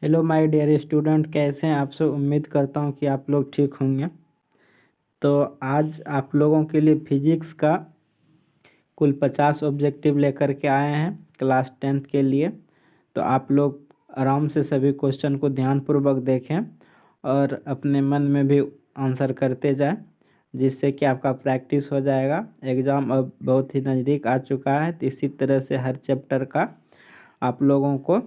Hello my dear student, कैसे हैं आप सब। उम्मीद करता हूं कि आप लोग ठीक होंगे। तो आज आप लोगों के लिए फिजिक्स का कुल 50 ऑब्जेक्टिव लेकर के आए हैं क्लास 10th के लिए। तो आप लोग आराम से सभी क्वेश्चन को ध्यानपूर्वक देखें और अपने मन में भी आंसर करते जाएं, जिससे कि आपका प्रैक्टिस हो जाएगा। एग्ज़ाम अब बहुत ही नज़दीक आ चुका है, तो इसी तरह से हर चैप्टर का आप लोगों को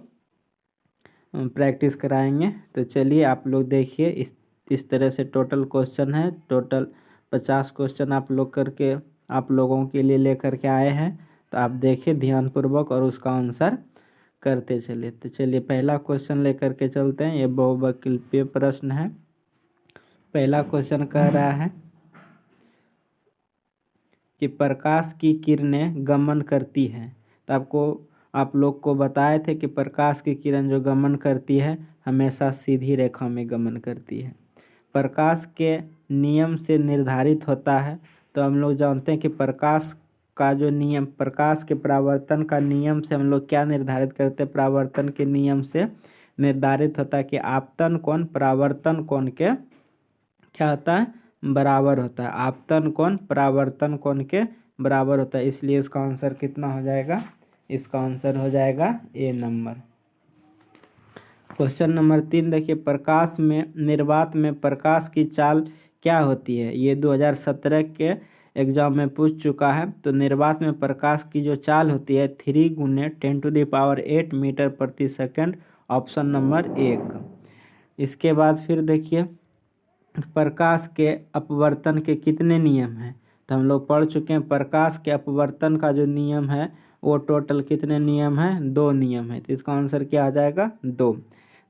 प्रैक्टिस कराएंगे। तो चलिए आप लोग देखिए, इस तरह से टोटल क्वेश्चन है। टोटल 50 क्वेश्चन आप लोगों के लिए लेकर के आए हैं। तो आप देखिए ध्यानपूर्वक और उसका आंसर करते चलिए। तो चलिए पहला क्वेश्चन लेकर के चलते हैं। ये बहुविकल्पीय प्रश्न है। पहला क्वेश्चन कह रहा है कि प्रकाश की किरणें गमन करती हैं। तो आप लोग को बताए थे कि प्रकाश की किरण जो गमन करती है हमेशा सीधी रेखा में गमन करती है। प्रकाश के नियम से निर्धारित होता है। तो हम लोग जानते हैं कि प्रकाश का जो नियम, प्रकाश के परावर्तन का नियम से हम लोग क्या निर्धारित करते हैं। परावर्तन के नियम से निर्धारित होता है कि आपतन कोण परावर्तन कोण के क्या होता है, बराबर होता है। आपतन कोण परावर्तन कोण के बराबर होता है। इसलिए इसका आंसर कितना हो जाएगा, इसका आंसर हो जाएगा ए नंबर। क्वेश्चन नंबर 3 देखिए, प्रकाश में निर्वात में प्रकाश की चाल क्या होती है। ये 2017 के एग्जाम में पूछ चुका है। तो निर्वात में प्रकाश की जो चाल होती है 3 × 10⁸ मीटर प्रति सेकंड, ऑप्शन नंबर 1। इसके बाद फिर देखिए, प्रकाश के अपवर्तन के कितने नियम हैं। तो हम लोग पढ़ चुके हैं। प्रकाश के अपवर्तन का जो नियम है वो टोटल कितने नियम हैं, 2 नियम है। तो इसका आंसर क्या आ जाएगा, 2।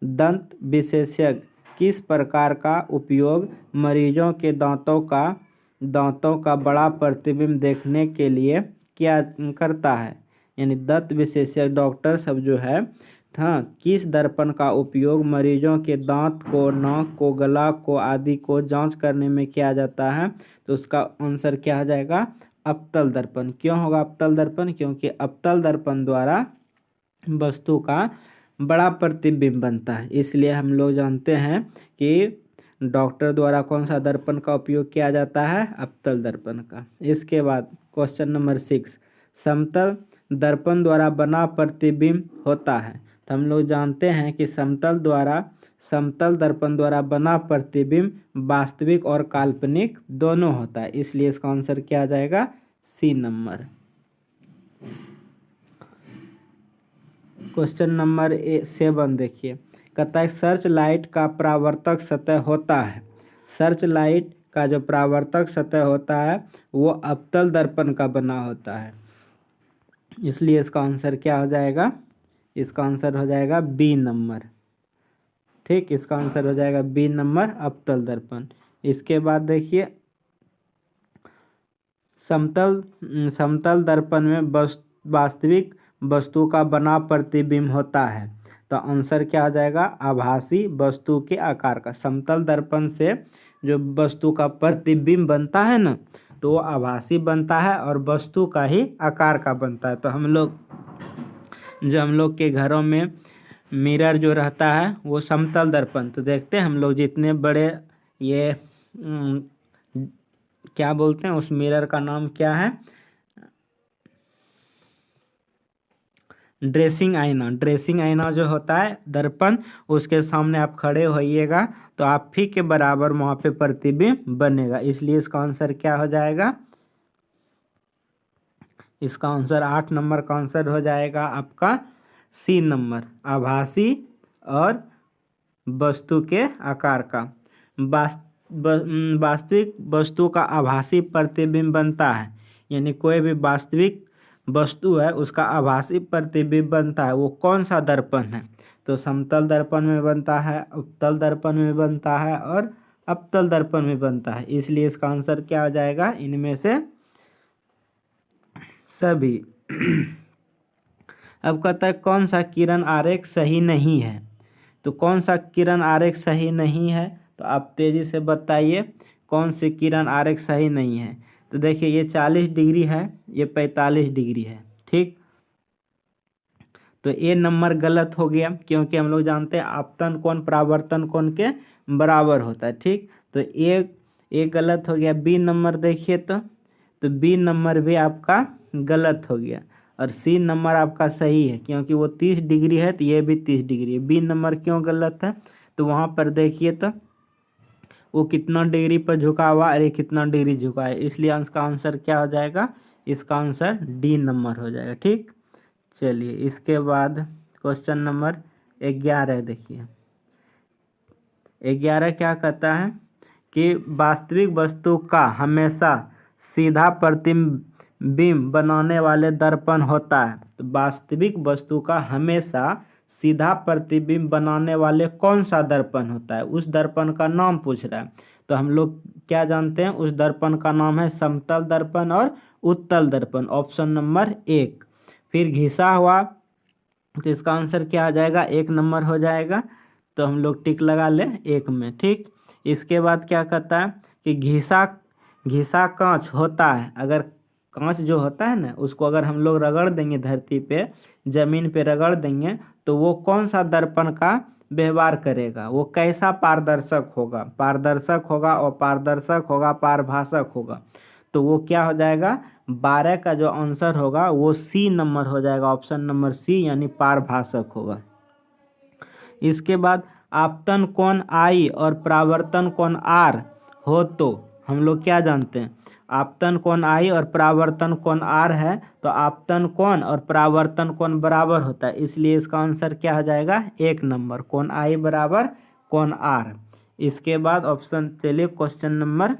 दंत विशेषज्ञ किस प्रकार का उपयोग मरीजों के दांतों का बड़ा प्रतिबिंब देखने के लिए क्या करता है। यानी दंत विशेषज्ञ डॉक्टर सब जो है, हाँ, किस दर्पण का उपयोग मरीजों के दांत को, नाक को, गला को आदि को जांच करने में किया जाता है। तो उसका आंसर क्या हो जाएगा, अवतल दर्पण। क्यों होगा अवतल दर्पण, क्योंकि अवतल दर्पण द्वारा वस्तु का बड़ा प्रतिबिंब बनता है। इसलिए हम लोग जानते हैं कि डॉक्टर द्वारा कौन सा दर्पण का उपयोग किया जाता है, अवतल दर्पण का। इसके बाद क्वेश्चन नंबर 6, समतल दर्पण द्वारा बना प्रतिबिंब होता है। तो हम लोग जानते हैं कि समतल दर्पण द्वारा बना प्रतिबिंब वास्तविक और काल्पनिक दोनों होता है। इसलिए इसका आंसर क्या आ जाएगा, सी नंबर। क्वेश्चन नंबर 7 देखिए, कहता है सर्च लाइट का परावर्तक सतह होता है। सर्च लाइट का जो परावर्तक सतह होता है वो अवतल दर्पण का बना होता है। इसलिए इसका आंसर क्या हो जाएगा, इसका आंसर हो जाएगा बी नंबर। ठीक, इसका आंसर हो जाएगा बी नंबर, अवतल दर्पण। इसके बाद देखिए, समतल दर्पण में वास्तविक वस्तु का बना प्रतिबिंब होता है। तो आंसर क्या हो जाएगा, आभासी वस्तु के आकार का। समतल दर्पण से जो वस्तु का प्रतिबिंब बनता है ना, तो वो आभासी बनता है और वस्तु का ही आकार का बनता है। तो हम लोग के घरों में मिरर जो रहता है वो समतल दर्पण, तो देखते हैं हम लोग जितने बड़े ये क्या बोलते हैं, उस मिरर का नाम क्या है, ड्रेसिंग आईना जो होता है दर्पण, उसके सामने आप खड़े होइएगा तो आप ही के बराबर वहाँ पे प्रतिबिंब बनेगा। इसलिए इसका आंसर क्या हो जाएगा, इसका आंसर 8 नंबर का आंसर हो जाएगा आपका सी नंबर, आभासी और वस्तु के आकार का। वास्तविक वस्तु का आभासी प्रतिबिंब बनता है। यानी कोई भी वास्तविक वस्तु है उसका आभासी प्रतिबिंब बनता है। वो कौन सा दर्पण है, तो समतल दर्पण में बनता है, उत्तल दर्पण में बनता है और अवतल दर्पण में बनता है। इसलिए इसका आंसर क्या हो जाएगा, इनमें से सभी। अब कहता है कौन सा किरण आरेख सही नहीं है। तो कौन सा किरण आरेख सही नहीं है, तो आप तेजी से बताइए कौन सी किरण आरेख सही नहीं है। तो देखिए, ये 40 डिग्री है, ये 45 डिग्री है। ठीक, तो ए नंबर गलत हो गया, क्योंकि हम लोग जानते हैं आपतन कोण परावर्तन कोण के बराबर होता है। ठीक, तो ए गलत हो गया। बी नंबर देखिए तो बी नंबर भी आपका गलत हो गया, और सी नंबर आपका सही है, क्योंकि वो 30 डिग्री है तो ये भी 30 डिग्री है। बी नंबर क्यों गलत है, तो वहाँ पर देखिए तो वो कितना डिग्री पर झुका हुआ, अरे कितना डिग्री झुका है, इसलिए इसका आंसर क्या हो जाएगा, इसका आंसर डी नंबर हो जाएगा। ठीक, चलिए इसके बाद क्वेश्चन नंबर 11 देखिए। 11 क्या कहता है कि वास्तविक वस्तु का हमेशा सीधा प्रतिबिंब बनाने वाले दर्पण होता है। तो वास्तविक वस्तु का हमेशा सीधा प्रतिबिंब बनाने वाले कौन सा दर्पण होता है, उस दर्पण का नाम पूछ रहा है। तो हम लोग क्या जानते हैं, उस दर्पण का नाम है समतल दर्पण और उत्तल दर्पण, ऑप्शन नंबर 1। फिर घिसा हुआ, तो इसका आंसर क्या आ जाएगा, 1 नंबर हो जाएगा। तो हम लोग टिक लगा ले 1 में। ठीक, इसके बाद क्या कहता है कि घिसा कांच होता है। अगर कांच जो होता है ना, उसको अगर हम लोग रगड़ देंगे धरती पे, जमीन पे रगड़ देंगे, तो वो कौन सा दर्पण का व्यवहार करेगा, वो कैसा पारदर्शक होगा, पारदर्शक होगा, अपारदर्शक होगा, पारभाषक होगा। तो वो क्या हो जाएगा, 12 का जो आंसर होगा वो सी नंबर हो जाएगा, ऑप्शन नंबर सी, यानी पारभाषक होगा। इसके बाद आपतन कोण आई और परावर्तन कोण आर हो तो हम लोग क्या जानते हैं, आपतन कोण आई और परावर्तन कोण आर है, तो आपतन कोण और परावर्तन कोण बराबर होता है, इसलिए इसका आंसर क्या हो जाएगा, 1 नंबर, कोण आई बराबर कोण आर। इसके बाद ऑप्शन, चलिए क्वेश्चन नंबर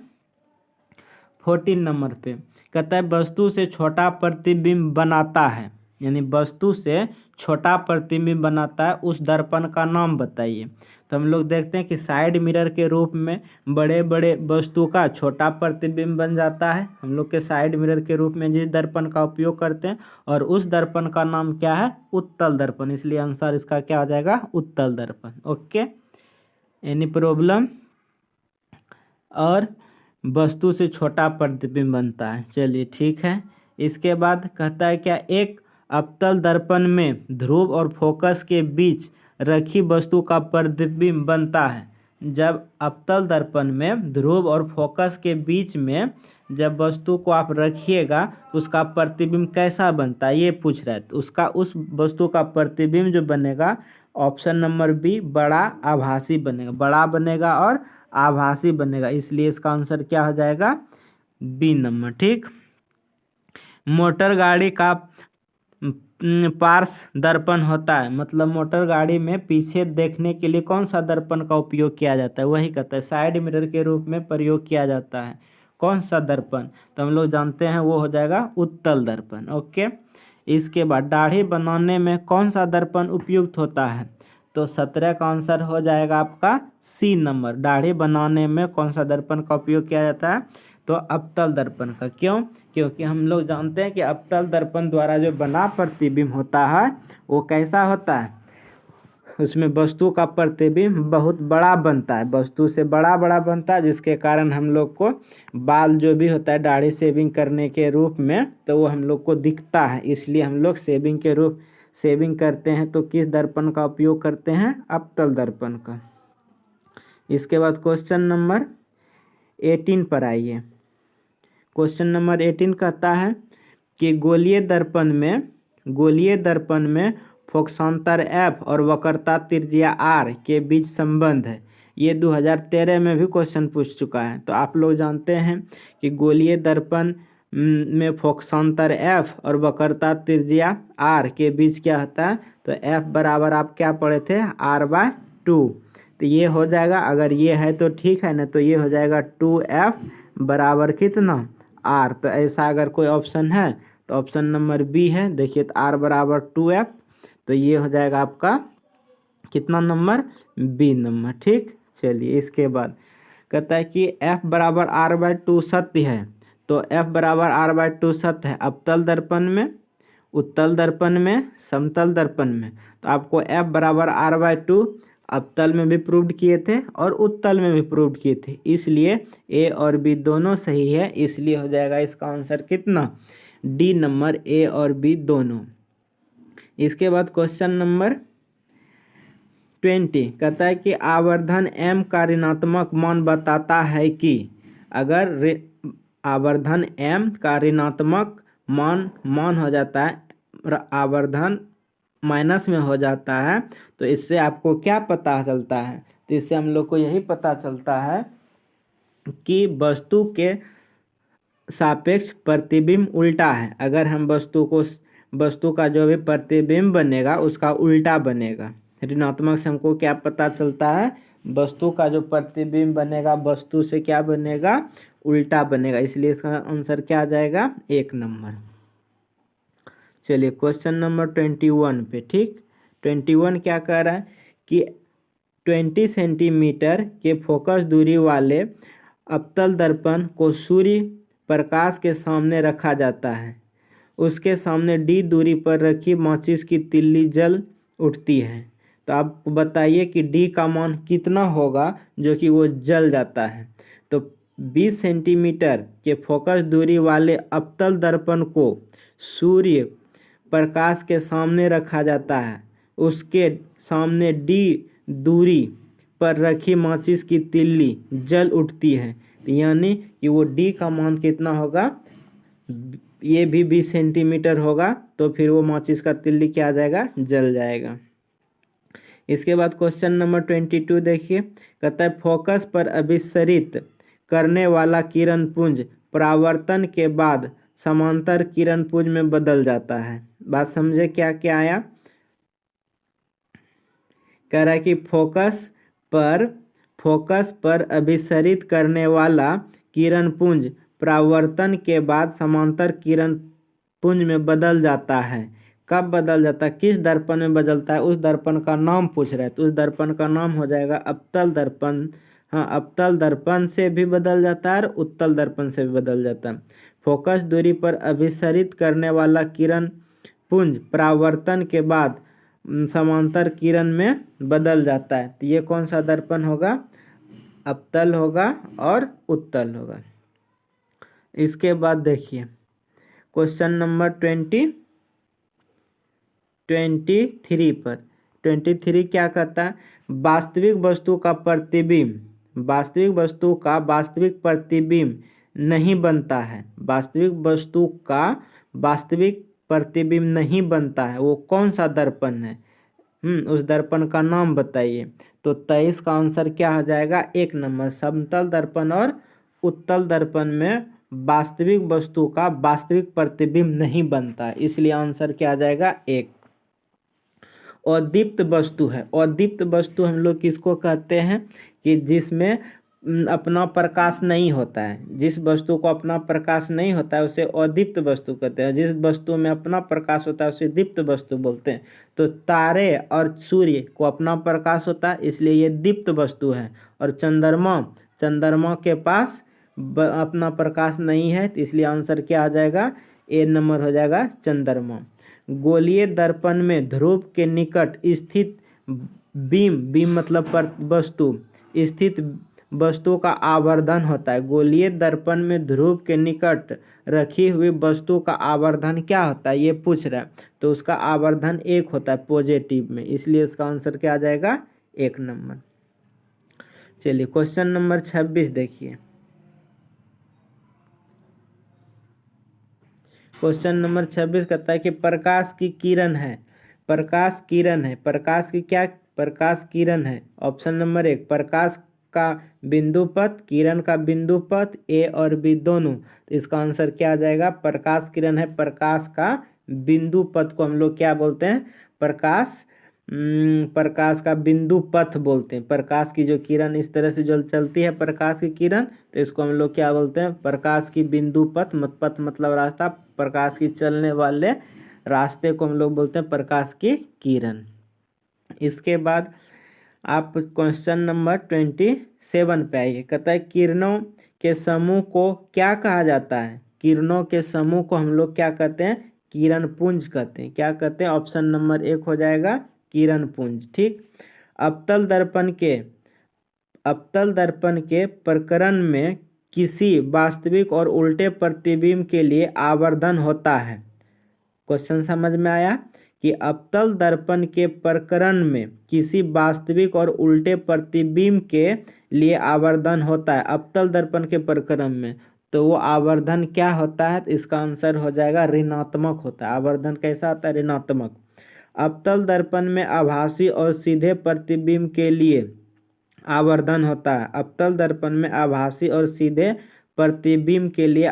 14 नंबर पे कहता है वस्तु से छोटा प्रतिबिंब बनाता है, यानी वस्तु से छोटा प्रतिबिंब बनाता है, उस दर्पण का नाम बताइए। तो हम लोग देखते हैं कि साइड मिरर के रूप में बड़े बड़े वस्तु का छोटा प्रतिबिंब बन जाता है, हम लोग के साइड मिरर के रूप में जिस दर्पण का उपयोग करते हैं, और उस दर्पण का नाम क्या है, उत्तल दर्पण, इसलिए आंसर इसका क्या हो जाएगा, उत्तल दर्पण। Okay, any problem. और वस्तु से छोटा प्रतिबिंब बनता है, चलिए ठीक है। इसके बाद कहता है क्या, एक अवतल दर्पण में ध्रुव और फोकस के बीच रखी वस्तु का प्रतिबिंब बनता है। जब अवतल दर्पण में ध्रुव और फोकस के बीच में जब वस्तु को आप रखिएगा तो उसका प्रतिबिंब कैसा बनता है, ये पूछ रहा है। तो उसका, उस वस्तु का प्रतिबिंब जो बनेगा, ऑप्शन नंबर बी, बड़ा आभासी बनेगा, बड़ा बनेगा और आभासी बनेगा, इसलिए इसका आंसर क्या हो जाएगा, बी नंबर। ठीक, मोटर गाड़ी का पार्श्व दर्पण होता है, मतलब मोटर गाड़ी में पीछे देखने के लिए कौन सा दर्पण का उपयोग किया जाता है, वही कहता है साइड मिरर के रूप में प्रयोग किया जाता है, कौन सा दर्पण, तो हम लोग जानते हैं वो हो जाएगा उत्तल दर्पण। ओके, इसके बाद दाढ़ी बनाने में कौन सा दर्पण उपयुक्त होता है, तो 17 का आंसर हो जाएगा आपका सी नंबर, दाढ़ी बनाने में कौन सा दर्पण का उपयोग किया जाता है, तो अवतल दर्पण का। क्यों, क्योंकि हम लोग जानते हैं कि अवतल दर्पण द्वारा जो बना प्रतिबिंब होता है वो कैसा होता है, उसमें वस्तु का प्रतिबिंब बहुत बड़ा बनता है, वस्तु से बड़ा बड़ा बनता है, जिसके कारण हम लोग को बाल जो भी होता है दाढ़ी शेविंग करने के रूप में, तो वो हम लोग को दिखता है, इसलिए हम लोग शेविंग करते हैं तो किस दर्पण का उपयोग करते हैं, अवतल दर्पण का। इसके बाद क्वेश्चन नंबर 18 पर आइए। क्वेश्चन नंबर 18 कहता है कि गोलीय दर्पण में फोकसांतर F और वक्रता त्रिज्या R के बीच संबंध है। ये 2013 में भी क्वेश्चन पूछ चुका है। तो आप लोग जानते हैं कि गोलीय दर्पण में फोकसांतर F और वक्रता त्रिज्या R के बीच क्या होता है, तो F बराबर आप क्या पढ़े थे, R/2। तो ये हो जाएगा, अगर ये है तो ठीक है ना, तो ये हो जाएगा 2F बराबर कितना, R। तो ऐसा अगर कोई ऑप्शन है तो ऑप्शन नंबर बी है, देखिए तो R बराबर 2F, तो ये हो जाएगा आपका कितना नंबर, बी नंबर। ठीक, चलिए इसके बाद कहता है कि F बराबर R/2 सत्य है, तो F बराबर R/2 सत्य है अवतल दर्पण में, उत्तल दर्पण में, समतल दर्पण में। तो आपको F बराबर R/2 अवतल में भी प्रूव्ड किए थे और उत्तल में भी प्रूव्ड किए थे, इसलिए ए और बी दोनों सही है, इसलिए हो जाएगा इसका आंसर कितना, डी नंबर, ए और बी दोनों। इसके बाद क्वेश्चन नंबर 20 कहता है कि आवर्धन m का ऋणात्मक मान बताता है कि अगर आवर्धन m का ऋणात्मक मान हो जाता है, आवर्धन माइनस में हो जाता है, तो इससे आपको क्या पता चलता है? तो इससे हम लोग को यही पता चलता है कि वस्तु के सापेक्ष प्रतिबिंब उल्टा है। अगर हम वस्तु का जो भी प्रतिबिंब बनेगा उसका उल्टा बनेगा। ऋणात्मक से हमको क्या पता चलता है? वस्तु का जो प्रतिबिंब बनेगा वस्तु से क्या बनेगा? उल्टा बनेगा। इसलिए इसका आंसर क्या आ जाएगा? 1 नंबर। चलिए क्वेश्चन नंबर 21 पे। ठीक, 21 क्या कह रहा है कि 20 सेंटीमीटर के फोकस दूरी वाले अवतल दर्पण को सूर्य प्रकाश के सामने रखा जाता है। उसके सामने d दूरी पर रखी माचिस की तिल्ली जल उठती है। तो आप बताइए कि d का मान कितना होगा जो कि वो जल जाता है। तो 20 सेंटीमीटर के फोकस दूरी वाले अवतल दर्पण को सूर्य प्रकाश के सामने रखा जाता है। उसके सामने d दूरी पर रखी माचिस की तिल्ली जल उठती है। यानी कि वो d का मान कितना होगा? ये भी 20 सेंटीमीटर होगा, तो फिर वो माचिस का तिल्ली क्या आ जाएगा? जल जाएगा। इसके बाद क्वेश्चन नंबर 22 देखिए, कहता है फोकस पर अभिसरित करने वाला किरण पुंज परावर्तन के बाद समांतर किरण पुंज में बदल जाता है। बात समझे क्या क्या आया? कह रहा है कि फोकस पर अभिसरित करने वाला किरण पुंज परावर्तन के बाद समांतर किरण पुंज में बदल जाता है। कब बदल जाता है? किस दर्पण में बदलता है? उस दर्पण का नाम पूछ रहा है, तो उस दर्पण का नाम हो जाएगा अवतल दर्पण। हाँ, अवतल दर्पण से भी बदल जाता है और उत्तल दर्पण से भी बदल जाता है। फोकस दूरी पर अभिसरित करने वाला किरण पुंज परावर्तन के बाद समांतर किरण में बदल जाता है। तो ये कौन सा दर्पण होगा? अवतल होगा और उत्तल होगा। इसके बाद देखिए क्वेश्चन नंबर 23 पर। 23 क्या कहता है? वास्तविक वस्तु का वास्तविक प्रतिबिंब नहीं बनता है। वास्तविक वस्तु का वास्तविक प्रतिबिंब नहीं बनता है। वो कौन सा दर्पण है? उस दर्पण का नाम बताइए। तो 23 का आंसर क्या हो जाएगा? 1 नंबर। समतल दर्पण और उत्तल दर्पण में वास्तविक वस्तु का वास्तविक प्रतिबिंब नहीं बनता है, इसलिए आंसर क्या आ जाएगा? 1। अदीप्त वस्तु है। अदीप्त वस्तु हम लोग किसको कहते हैं? कि जिसमें अपना प्रकाश नहीं होता है। जिस वस्तु को अपना प्रकाश नहीं होता है उसे अदीप्त वस्तु कहते हैं। जिस वस्तु में अपना प्रकाश होता है उसे दीप्त वस्तु बोलते हैं। तो तारे और सूर्य को अपना प्रकाश होता है, इसलिए ये दीप्त वस्तु है। और चंद्रमा के पास अपना प्रकाश नहीं है, तो इसलिए आंसर क्या आ जाएगा? ए नंबर हो जाएगा चंद्रमा। गोलीय दर्पण में ध्रुव के निकट स्थित बीम मतलब वस्तु स्थित वस्तु का आवर्धन होता है। गोलीय दर्पण में ध्रुव के निकट रखी हुई वस्तु का आवर्धन क्या होता है? ये पूछ रहा है। तो उसका आवर्धन 1 होता है पॉजिटिव में, इसलिए इसका आंसर क्या आ जाएगा? 1 नंबर। चलिए क्वेश्चन नंबर 26 देखिए। क्वेश्चन नंबर 26 कहता है कि प्रकाश की किरण है। प्रकाश किरण है। ऑप्शन नंबर 1 प्रकाश का बिंदु पथ, किरण का बिंदु पथ ए और बी दोनों। तो इसका आंसर क्या आ जाएगा? प्रकाश किरण है। प्रकाश का बिंदु पथ को हम लोग क्या बोलते हैं? प्रकाश का बिंदु पथ बोलते हैं। प्रकाश की जो किरण इस तरह से जो चलती है प्रकाश की किरण, तो इसको हम लोग क्या बोलते हैं? प्रकाश की बिंदु पथ मतलब रास्ता। प्रकाश की चलने वाले रास्ते को हम लोग बोलते हैं प्रकाश की किरण। इसके बाद आप क्वेश्चन नंबर 27 पे आइए। कहता है किरणों के समूह को क्या कहा जाता है? किरणों के समूह को हम लोग क्या कहते हैं? किरण पुंज कहते हैं। क्या कहते हैं? ऑप्शन नंबर 1 हो जाएगा किरण पुंज। ठीक, अवतल दर्पण के प्रकरण में किसी वास्तविक और उल्टे प्रतिबिंब के लिए आवर्धन होता है। क्वेश्चन समझ में आया? कि अवतल दर्पण के प्रकरण में किसी वास्तविक और उल्टे प्रतिबिंब के लिए आवर्धन होता है। अवतल दर्पण के प्रकरण में तो वो आवर्धन क्या होता है, तो इसका आंसर हो जाएगा ऋणात्मक होता है। आवर्धन कैसा होता है, ऋणात्मक। अवतल दर्पण में आभासी और सीधे प्रतिबिंब के लिए आवर्धन होता है। अवतल दर्पण में आभासी और सीधे प्रतिबिंब के लिए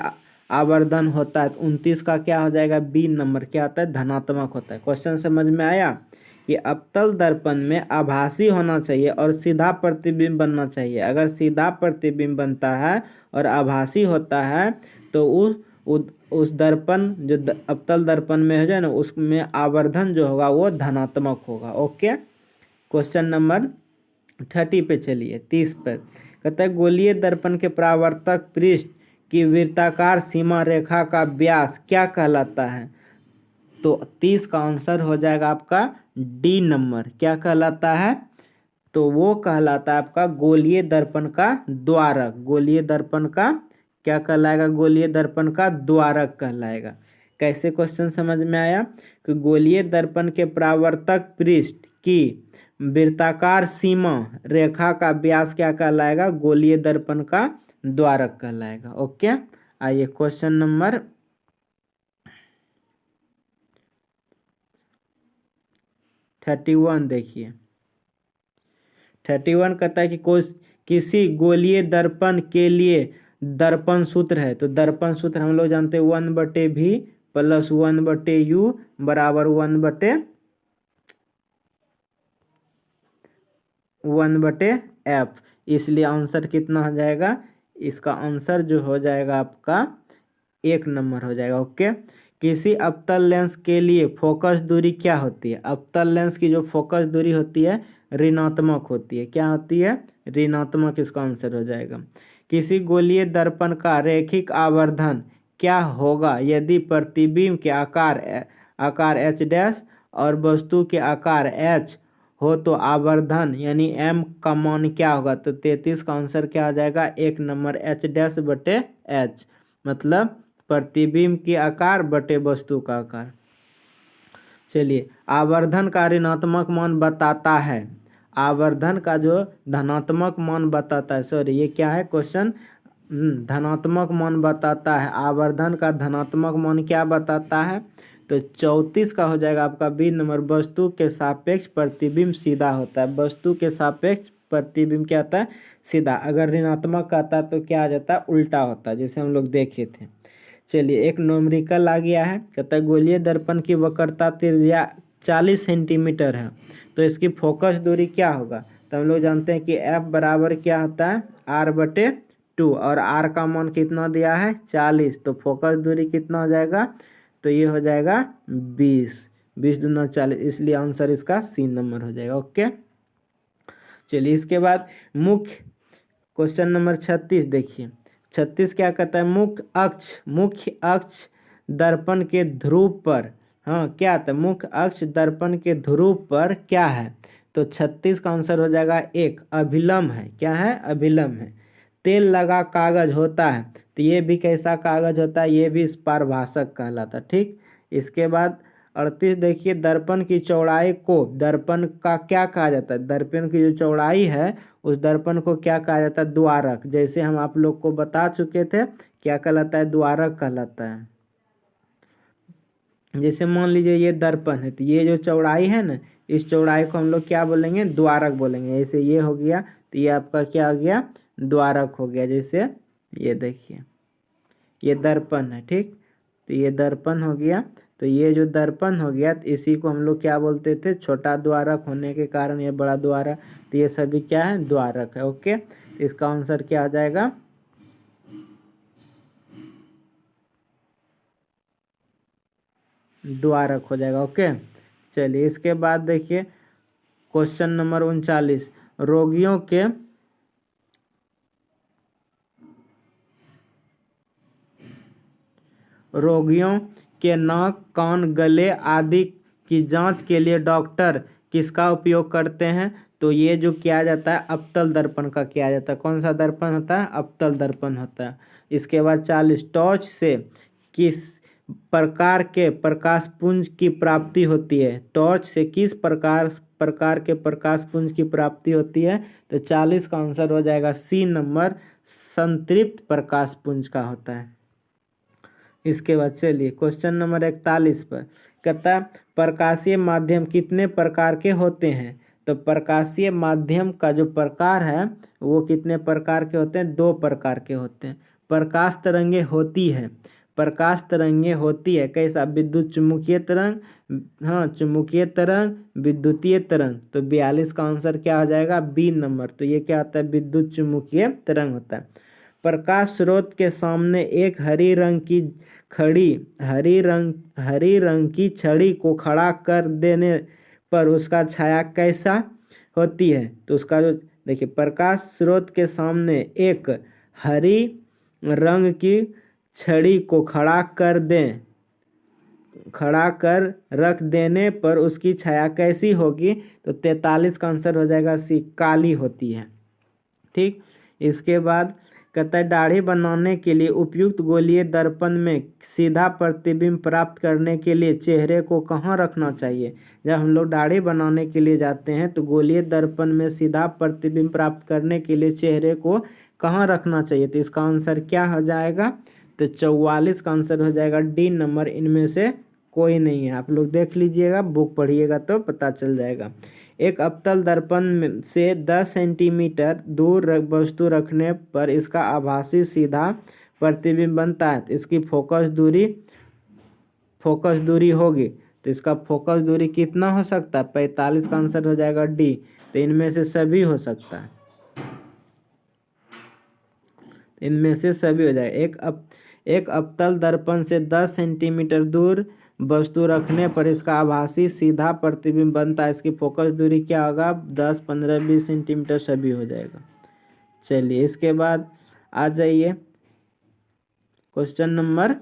आवर्धन होता है। तो 29 का क्या हो जाएगा, बी नंबर क्या होता है, धनात्मक होता है। क्वेश्चन समझ में आया कि अवतल दर्पण में आभासी होना चाहिए और सीधा प्रतिबिंब बनना चाहिए। अगर सीधा प्रतिबिंब बनता है और आभासी होता है तो उस दर्पण जो अवतल दर्पण में हो जाए ना, उसमें आवर्धन जो होगा वो धनात्मक होगा। ओके, क्वेश्चन नंबर 30 पे चलिए, 30 पर कहता है गोलीय दर्पण के परावर्तक पृष्ठ की वृत्ताकार सीमा रेखा का व्यास क्या कहलाता है। तो 30 का आंसर हो जाएगा आपका डी नंबर, क्या कहलाता है, तो वो कहलाता है आपका गोलीय दर्पण का द्वारक। गोलीय दर्पण का क्या कहलाएगा, गोलीय दर्पण का द्वारक कहलाएगा। कैसे, क्वेश्चन समझ में आया कि गोलीय दर्पण के परावर्तक पृष्ठ की वृत्ताकार सीमा रेखा का व्यास क्या कहलाएगा, गोलीय दर्पण का द्वारक कहलाएगा। ओके, आइए क्वेश्चन नंबर 31 देखिए। 31 कहता है कि किसी गोलीय दर्पण के लिए दर्पण सूत्र है। तो दर्पण सूत्र हम लोग जानते हैं 1/v + 1/u बराबर 1/f। इसलिए आंसर कितना हो जाएगा, इसका आंसर जो हो जाएगा आपका 1 नंबर हो जाएगा। ओके, किसी अवतल लेंस के लिए फोकस दूरी क्या होती है। अवतल लेंस की जो फोकस दूरी होती है ऋणात्मक होती है। क्या होती है, ऋणात्मक, इसका आंसर हो जाएगा। किसी गोलीय दर्पण का रैखिक आवर्धन क्या होगा यदि प्रतिबिंब के आकार h' और वस्तु के आकार h हो तो आवर्धन यानी m का मान क्या होगा। तो 33 का आंसर क्या हो जाएगा, 1 नंबर h'/h, मतलब प्रतिबिंब के आकार बटे वस्तु का आकार। चलिए, आवर्धन का ऋणात्मक मान बताता है, आवर्धन का जो धनात्मक मान बताता है, सॉरी ये क्या है क्वेश्चन, धनात्मक मान बताता है। आवर्धन का धनात्मक मान क्या बताता है, तो 34 का हो जाएगा आपका बी नंबर, वस्तु के सापेक्ष प्रतिबिंब सीधा होता है। वस्तु के सापेक्ष प्रतिबिंब क्या होता है, सीधा। अगर ऋणात्मक आता है तो क्या आ जाता है, उल्टा होता है, जैसे हम लोग देखे थे। चलिए, एक न्यूमेरिकल आ गया है, कहता है गोलीय दर्पण की वक्रता त्रिज्या 40 सेंटीमीटर है तो इसकी फोकस दूरी क्या होगा। तो हम लोग जानते हैं कि f बराबर क्या होता है, r/2, और r का मान कितना दिया है, 40, तो फोकस दूरी कितना हो जाएगा, तो ये हो जाएगा 20, 20 दूना 40, इसलिए आंसर इसका सी नंबर हो जाएगा। ओके, चलिए इसके बाद मुख्य क्वेश्चन नंबर 36 देखिए। 36 क्या कहता है, मुख्य अक्ष दर्पण के ध्रुव पर, हाँ क्या आता है, मुख्य अक्ष दर्पण के ध्रुव पर क्या है। तो 36 का आंसर हो जाएगा 1, अभिलंब है। क्या है, अभिलंब है। तेल लगा कागज होता है तो ये भी कैसा कागज होता है, ये भी पारभाषक कहलाता है। ठीक, इसके बाद 38 देखिए, दर्पण की चौड़ाई को दर्पण का क्या कहा जाता है, दर्पण की जो चौड़ाई है उस दर्पण को क्या कहा जाता है, द्वारक। जैसे हम आप लोग को बता चुके थे, क्या कहलाता है, द्वारक कहलाता है। जैसे मान लीजिए ये दर्पण है तो ये जो चौड़ाई है ना, इस चौड़ाई को हम लोग क्या बोलेंगे, द्वारक बोलेंगे। जैसे ये हो गया तो ये आपका क्या हो गया, द्वारक हो गया। जैसे ये देखिए, ये दर्पण है, ठीक, तो ये दर्पण हो गया, तो ये जो दर्पण हो गया तो इसी को हम लोग क्या बोलते थे, छोटा द्वारक होने के कारण ये बड़ा द्वारक, तो ये सभी क्या है, द्वारक है। ओके, तो इसका आंसर क्या आ जाएगा, द्वारक हो जाएगा। ओके, चलिए इसके बाद देखिए क्वेश्चन नंबर 39, रोगियों के नाक, कान, गले आदि की जांच के लिए डॉक्टर किसका उपयोग करते हैं। तो ये जो किया जाता है अवतल दर्पण का किया जाता है। कौन सा दर्पण होता है, अवतल दर्पण होता है। इसके बाद 40, टॉर्च से किस प्रकार के प्रकाश पुंज की प्राप्ति होती है? टॉर्च से किस प्रकार के प्रकाश पुंज की प्राप्ति होती है? तो 40 का आंसर हो जाएगा सी नंबर, संतृप्त प्रकाश पुंज का होता है। इसके बाद चलिए क्वेश्चन नंबर 41 पर कहता है प्रकाशीय माध्यम कितने प्रकार के होते हैं? तो प्रकाशीय माध्यम का जो प्रकार है वो कितने प्रकार के होते हैं? 2 प्रकार के होते हैं। प्रकाश तरंगे होती है, प्रकाश तरंगे होती है कैसा? विद्युत चुम्बकीय तरंग, हाँ चुम्बकीय तरंग, विद्युतीय तरंग। तो 42 का आंसर क्या हो जाएगा? B number. तो ये क्या होता है? विद्युत चुम्बकीय तरंग होता है। प्रकाश स्रोत के सामने एक हरी रंग की छड़ी को खड़ा कर देने पर उसका छाया कैसा होती है? तो उसका जो देखिए, प्रकाश स्रोत के सामने एक हरी रंग की छड़ी को खड़ा कर रख देने पर उसकी छाया कैसी होगी? तो 43 का आंसर हो जाएगा सी, काली होती है। ठीक, इसके बाद कहता है दाढ़ी बनाने के लिए उपयुक्त गोलीय दर्पण में सीधा प्रतिबिंब प्राप्त करने के लिए चेहरे को कहाँ रखना चाहिए? जब हम लोग दाढ़ी बनाने के लिए जाते हैं तो गोलीय दर्पण में सीधा प्रतिबिंब प्राप्त करने के लिए चेहरे को कहाँ रखना चाहिए? तो इसका आंसर क्या हो जाएगा? तो 44 का आंसर हो जाएगा डी नंबर, इनमें से कोई नहीं है। आप लोग देख लीजिएगा, बुक पढ़िएगा तो पता चल जाएगा। एक अवतल दर्पण से 10 सेंटीमीटर दूर वस्तु रखने पर इसका आभासी सीधा प्रतिबिंब बनता है। तो इसकी फोकस दूरी होगी। तो इसका फोकस दूरी कितना हो सकता है? 45 का आंसर हो जाएगा डी। तो इनमें से सभी हो सकता है, इनमें से सभी हो जाएगा। एक अवतल दर्पण से 10 सेंटीमीटर दूर वस्तु रखने पर इसका आभासी सीधा प्रतिबिंब बनता है। इसकी फोकस दूरी क्या होगा? 10, 15, 20 सेंटीमीटर सभी हो जाएगा। चलिए इसके बाद आ जाइए क्वेश्चन नंबर